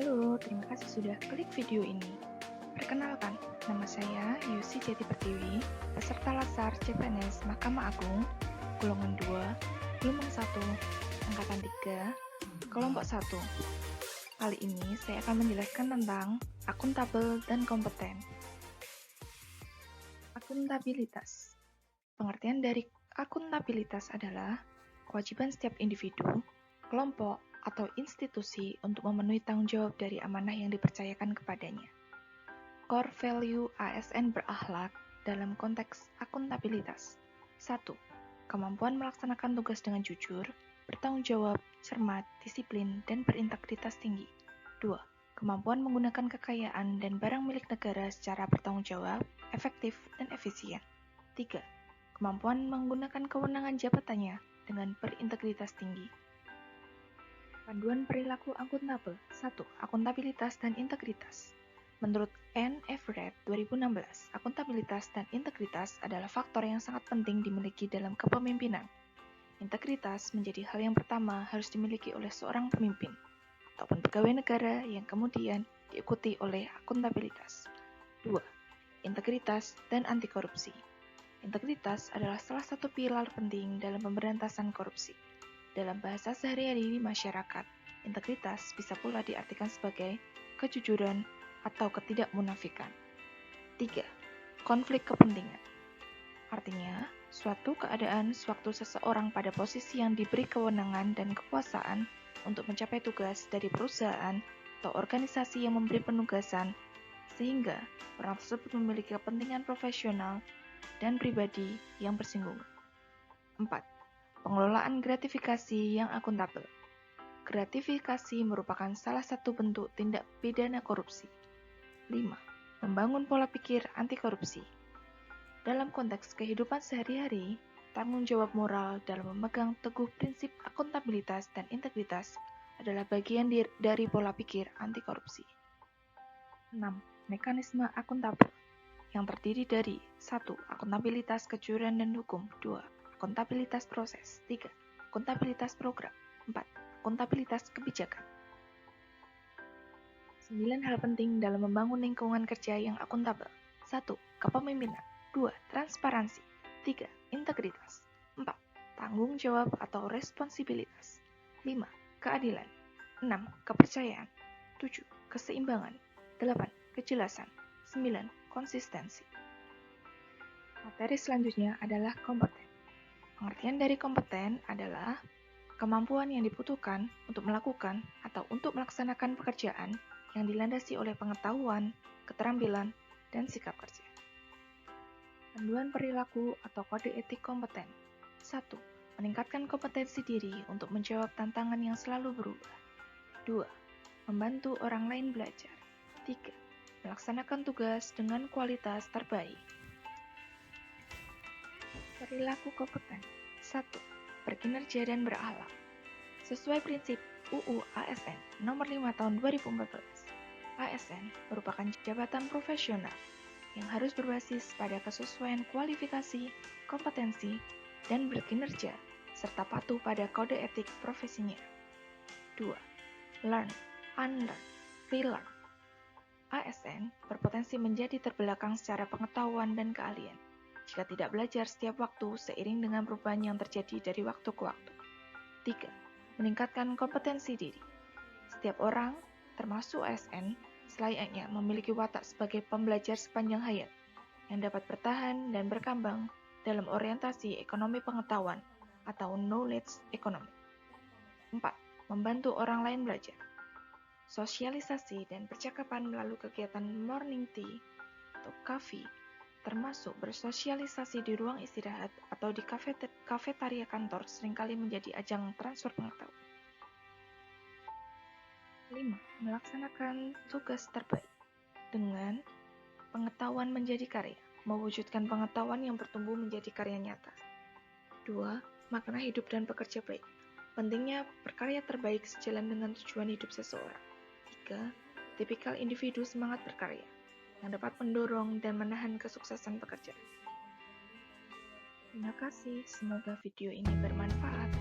Halo, terima kasih sudah klik video ini. Perkenalkan, nama saya Yusi Jati Pertiwi, peserta Lasar CPNS Mahkamah Agung, golongan 2, gelombang 1, angkatan 3, kelompok 1. Kali ini saya akan menjelaskan tentang akuntabel dan kompeten. Akuntabilitas. Pengertian dari akuntabilitas adalah kewajiban setiap individu, kelompok, atau institusi untuk memenuhi tanggung jawab dari amanah yang dipercayakan kepadanya. Core value ASN berakhlak dalam konteks akuntabilitas. 1. Kemampuan melaksanakan tugas dengan jujur, bertanggung jawab, cermat, disiplin, dan berintegritas tinggi. 2. Kemampuan menggunakan kekayaan dan barang milik negara secara bertanggung jawab, efektif, dan efisien. 3. Kemampuan menggunakan kewenangan jabatannya dengan berintegritas tinggi. Panduan perilaku akuntabel. 1. Akuntabilitas dan integritas. Menurut Anne Everett 2016, akuntabilitas dan integritas adalah faktor yang sangat penting dimiliki dalam kepemimpinan. Integritas menjadi hal yang pertama harus dimiliki oleh seorang pemimpin ataupun pegawai negara yang kemudian diikuti oleh akuntabilitas. 2. Integritas dan anti korupsi. Integritas adalah salah satu pilar penting dalam pemberantasan korupsi. Dalam bahasa sehari-hari di masyarakat, integritas bisa pula diartikan sebagai kejujuran atau ketidakmunafikan. 3. Konflik kepentingan. Artinya, suatu keadaan sewaktu seseorang pada posisi yang diberi kewenangan dan kekuasaan untuk mencapai tugas dari perusahaan atau organisasi yang memberi penugasan, sehingga orang tersebut memiliki kepentingan profesional dan pribadi yang bersinggungan. 4. Pengelolaan gratifikasi yang akuntabel. Gratifikasi merupakan salah satu bentuk tindak pidana korupsi. 5. Membangun pola pikir anti korupsi. Dalam konteks kehidupan sehari-hari, tanggung jawab moral dalam memegang teguh prinsip akuntabilitas dan integritas adalah bagian dari pola pikir anti korupsi. 6. Mekanisme akuntabel yang terdiri dari 1. Akuntabilitas kejujuran dan hukum. 2. Akuntabilitas proses. 3. Akuntabilitas program. 4. Akuntabilitas kebijakan. 9 hal penting dalam membangun lingkungan kerja yang akuntabel. 1. Kepemimpinan. 2. Transparansi. 3. Integritas. 4. Tanggung jawab atau responsibilitas. 5. Keadilan. 6. Kepercayaan. 7. Keseimbangan. 8. Kejelasan. 9. Konsistensi. Materi selanjutnya adalah kompeten. Pengertian dari kompeten adalah kemampuan yang dibutuhkan untuk melakukan atau untuk melaksanakan pekerjaan yang dilandasi oleh pengetahuan, keterampilan, dan sikap kerja. Panduan perilaku atau kode etik kompeten. 1. Meningkatkan kompetensi diri untuk menjawab tantangan yang selalu berubah. 2. Membantu orang lain belajar. 3. Melaksanakan tugas dengan kualitas terbaik. Perilaku kompeten. 1. Berkinerja dan berakhlak. Sesuai prinsip UU ASN nomor 5 tahun 2014, ASN merupakan jabatan profesional yang harus berbasis pada kesesuaian kualifikasi, kompetensi, dan berkinerja, serta patuh pada kode etik profesinya. 2. Learn, unlearn, relearn. ASN berpotensi menjadi terbelakang secara pengetahuan dan keahlian jika tidak belajar setiap waktu seiring dengan perubahan yang terjadi dari waktu ke waktu. 3. Meningkatkan kompetensi diri. Setiap orang, termasuk ASN, selayaknya memiliki watak sebagai pembelajar sepanjang hayat yang dapat bertahan dan berkembang dalam orientasi ekonomi pengetahuan atau knowledge economy. 4. Membantu orang lain belajar. Sosialisasi dan percakapan melalui kegiatan morning tea atau coffee, termasuk bersosialisasi di ruang istirahat atau di kafetaria kantor seringkali menjadi ajang transfer pengetahuan. 5. Melaksanakan tugas terbaik. Dengan pengetahuan menjadi karya, mewujudkan pengetahuan yang bertumbuh menjadi karya nyata. 2. Makna hidup dan bekerja baik. Pentingnya berkarya terbaik sejalan dengan tujuan hidup seseorang. 3. Tipikal individu semangat berkarya yang dapat mendorong dan menahan kesuksesan pekerjaan. Terima kasih, semoga video ini bermanfaat.